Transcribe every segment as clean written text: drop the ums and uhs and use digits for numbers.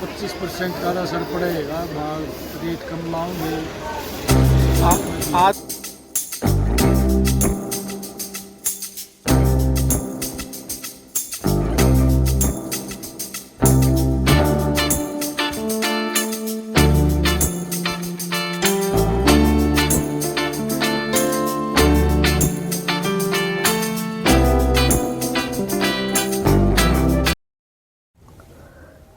25% का असर पड़ेगा। माल रेट कम लाओगे। आज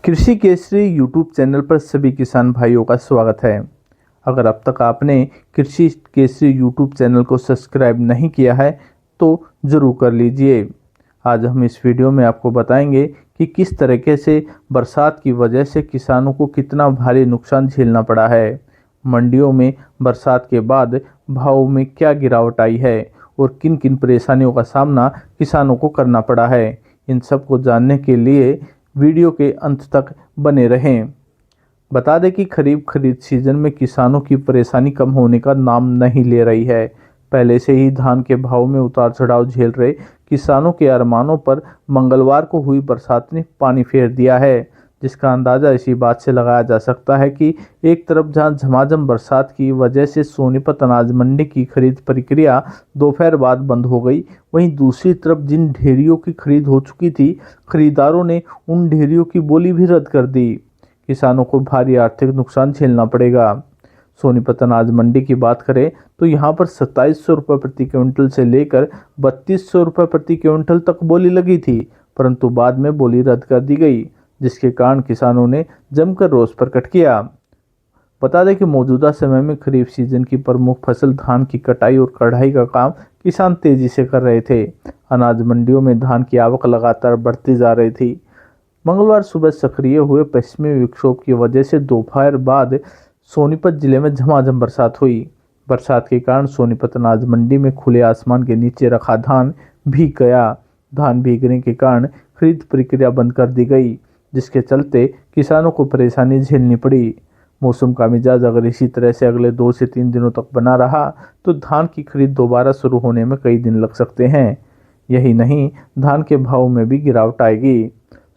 कृषि केसरी यूट्यूब चैनल पर सभी किसान भाइयों का स्वागत है। अगर अब तक आपने कृषि केसरी यूट्यूब चैनल को सब्सक्राइब नहीं किया है तो ज़रूर कर लीजिए। आज हम इस वीडियो में आपको बताएंगे कि किस तरीके से बरसात की वजह से किसानों को कितना भारी नुकसान झेलना पड़ा है, मंडियों में बरसात के बाद भाव में क्या गिरावट आई है और किन किन परेशानियों का सामना किसानों को करना पड़ा है। इन सब को जानने के लिए वीडियो के अंत तक बने रहें। बता दें कि खरीद सीजन में किसानों की परेशानी कम होने का नाम नहीं ले रही है। पहले से ही धान के भाव में उतार चढ़ाव झेल रहे किसानों के अरमानों पर मंगलवार को हुई बरसात ने पानी फेर दिया है, जिसका अंदाज़ा इसी बात से लगाया जा सकता है कि एक तरफ जहां झमाझम बरसात की वजह से सोनीपत अनाज मंडी की खरीद प्रक्रिया दोपहर बाद बंद हो गई, वहीं दूसरी तरफ जिन ढेरियों की खरीद हो चुकी थी, खरीदारों ने उन ढेरियों की बोली भी रद्द कर दी। किसानों को भारी आर्थिक नुकसान झेलना पड़ेगा। सोनीपत अनाज मंडी की बात करें तो यहाँ पर 2700 रुपये प्रति क्विंटल से लेकर 3200 रुपये प्रति क्विंटल तक बोली लगी थी, परंतु बाद में बोली रद्द कर दी गई, जिसके कारण किसानों ने जमकर रोष प्रकट किया। बता दें कि मौजूदा समय में खरीफ सीजन की प्रमुख फसल धान की कटाई और कढ़ाई का काम किसान तेजी से कर रहे थे। अनाज मंडियों में धान की आवक लगातार बढ़ती जा रही थी। मंगलवार सुबह सक्रिय हुए पश्चिमी विक्षोभ की वजह से दोपहर बाद सोनीपत जिले में झमाझम बरसात हुई। बरसात के कारण सोनीपत अनाज मंडी में खुले आसमान के नीचे रखा धान भीग गया। धान भीगने के कारण खरीद प्रक्रिया बंद कर दी गई, जिसके चलते किसानों को परेशानी झेलनी पड़ी। मौसम का मिजाज अगर इसी तरह से अगले 2 से 3 दिनों तक बना रहा तो धान की खरीद दोबारा शुरू होने में कई दिन लग सकते हैं। यही नहीं, धान के भाव में भी गिरावट आएगी।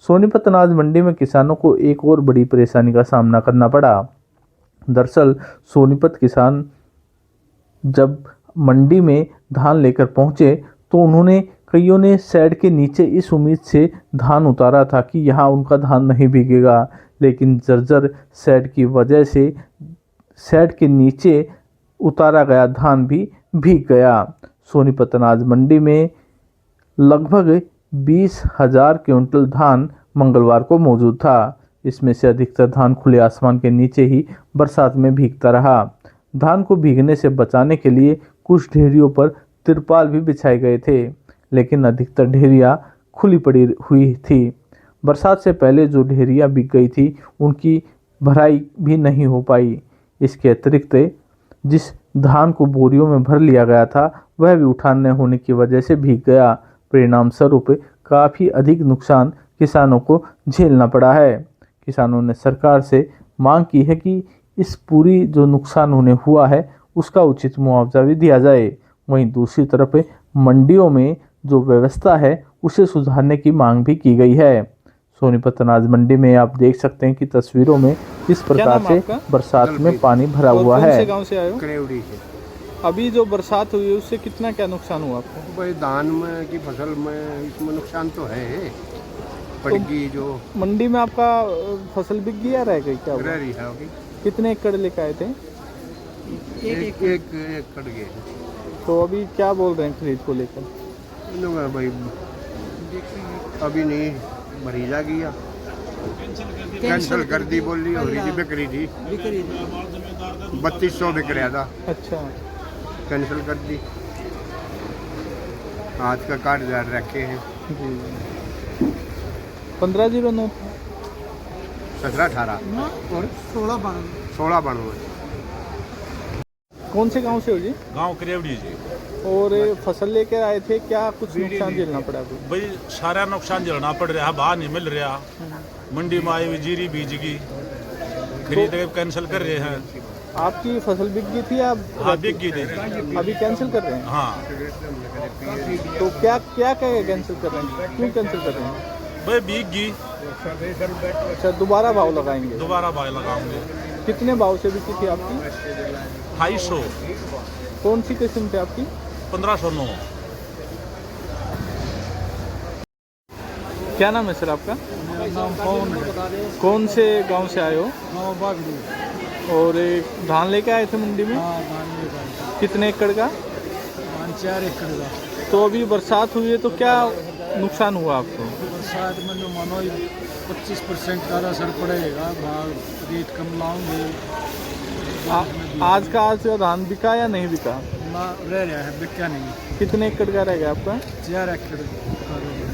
सोनीपत अनाज मंडी में किसानों को एक और बड़ी परेशानी का सामना करना पड़ा। दरअसल सोनीपत किसान जब मंडी में धान लेकर पहुंचे तो उन्होंने कईयों ने शेड के नीचे इस उम्मीद से धान उतारा था कि यहाँ उनका धान नहीं भीगेगा, लेकिन जर्जर शेड की वजह से शेड के नीचे उतारा गया धान भी भीग गया। सोनीपत अनाज मंडी में लगभग 20,000 क्विंटल धान मंगलवार को मौजूद था। इसमें से अधिकतर धान खुले आसमान के नीचे ही बरसात में भीगता रहा। धान को भीगने से बचाने के लिए कुछ ढेरियों पर तिरपाल भी बिछाए गए थे, लेकिन अधिकतर ढेरियां खुली पड़ी हुई थी। बरसात से पहले जो ढेरियां बिक गई थी उनकी भराई भी नहीं हो पाई। इसके अतिरिक्त जिस धान को बोरियों में भर लिया गया था वह भी उठान न होने की वजह से भीग गया। परिणाम स्वरूप काफ़ी अधिक नुकसान किसानों को झेलना पड़ा है। किसानों ने सरकार से मांग की है कि इस पूरी जो नुकसान उन्हें हुआ है उसका उचित मुआवजा भी दिया जाए। वहीं दूसरी तरफ मंडियों में जो व्यवस्था है उसे सुधारने की मांग भी की गई है। सोनीपत अनाज मंडी में आप देख सकते हैं कि तस्वीरों में किस प्रकार से बरसात में पानी भरा हुआ है। गांव से आए हो? करेवड़ी से। अभी जो बरसात हुई है उससे कितना क्या नुकसान हुआ आपको? भाई धान में की फसल में इसमें नुकसान तो है, पड़गी जो मंडी में आपका फसल बिक गई या रह गई क्या हुआ? रह रही है अभी। कितने एकड़ लेकर आए थे? एक कट गए। तो अभी क्या बोल रहे हैं खरीद को लेकर? भाई अभी नहीं भरीजा गया, कैंसिल कर दी, बोली हो रही थी, बिक रही थी 3200 बिक रहा था। अच्छा, कैंसिल कर दी। आज का कार्ड रखे हैं जी 1509 17-18 और 16 बनू। कौन से गांव से हो जी? गांव करेवड़ी जी। और फसल लेकर आए थे, क्या कुछ नुकसान झेलना पड़ा अभी? भाई सारा नुकसान झेलना पड़ रहा, भाव नहीं मिल रहा। मंडी में आई हुई जीरी बीज की खरीद कैंसिल कर रहे हैं। आपकी फसल बिक गई थी? आप बिक गई थी, अभी कैंसिल कर रहे हैं? हाँ। तो क्या क्या क्या कैंसिल कर रहे हैं? क्यों कैंसिल कर रहे हैं? भाई बिक गई, अच्छा, दोबारा भाव लगाएंगे? दोबारा भाव लगाऊंगे। कितने भाव से बिकी थी आपकी? 250। कौन सी किस्म थी आपकी? 1509। क्या नाम है सर आपका? मेरा नाम पवन है। कौन से गांव से आए हो? गाँव बागड़ी। और एक धान लेके आए थे मंडी में? हाँ, धान लेकर आए। कितने एकड़ का? धान 4 एकड़ का। तो अभी बरसात हुई है तो क्या नुकसान हुआ आपको? बरसात में जो मानो 25% का असर पड़ेगा। भाव रेट कम लाऊंगे। आज का धान बिका या नहीं बिका? ना रह रहा है, बिका नहीं। कितने एकड़ का रह गया आपका? 4 एकड़ का रह गया।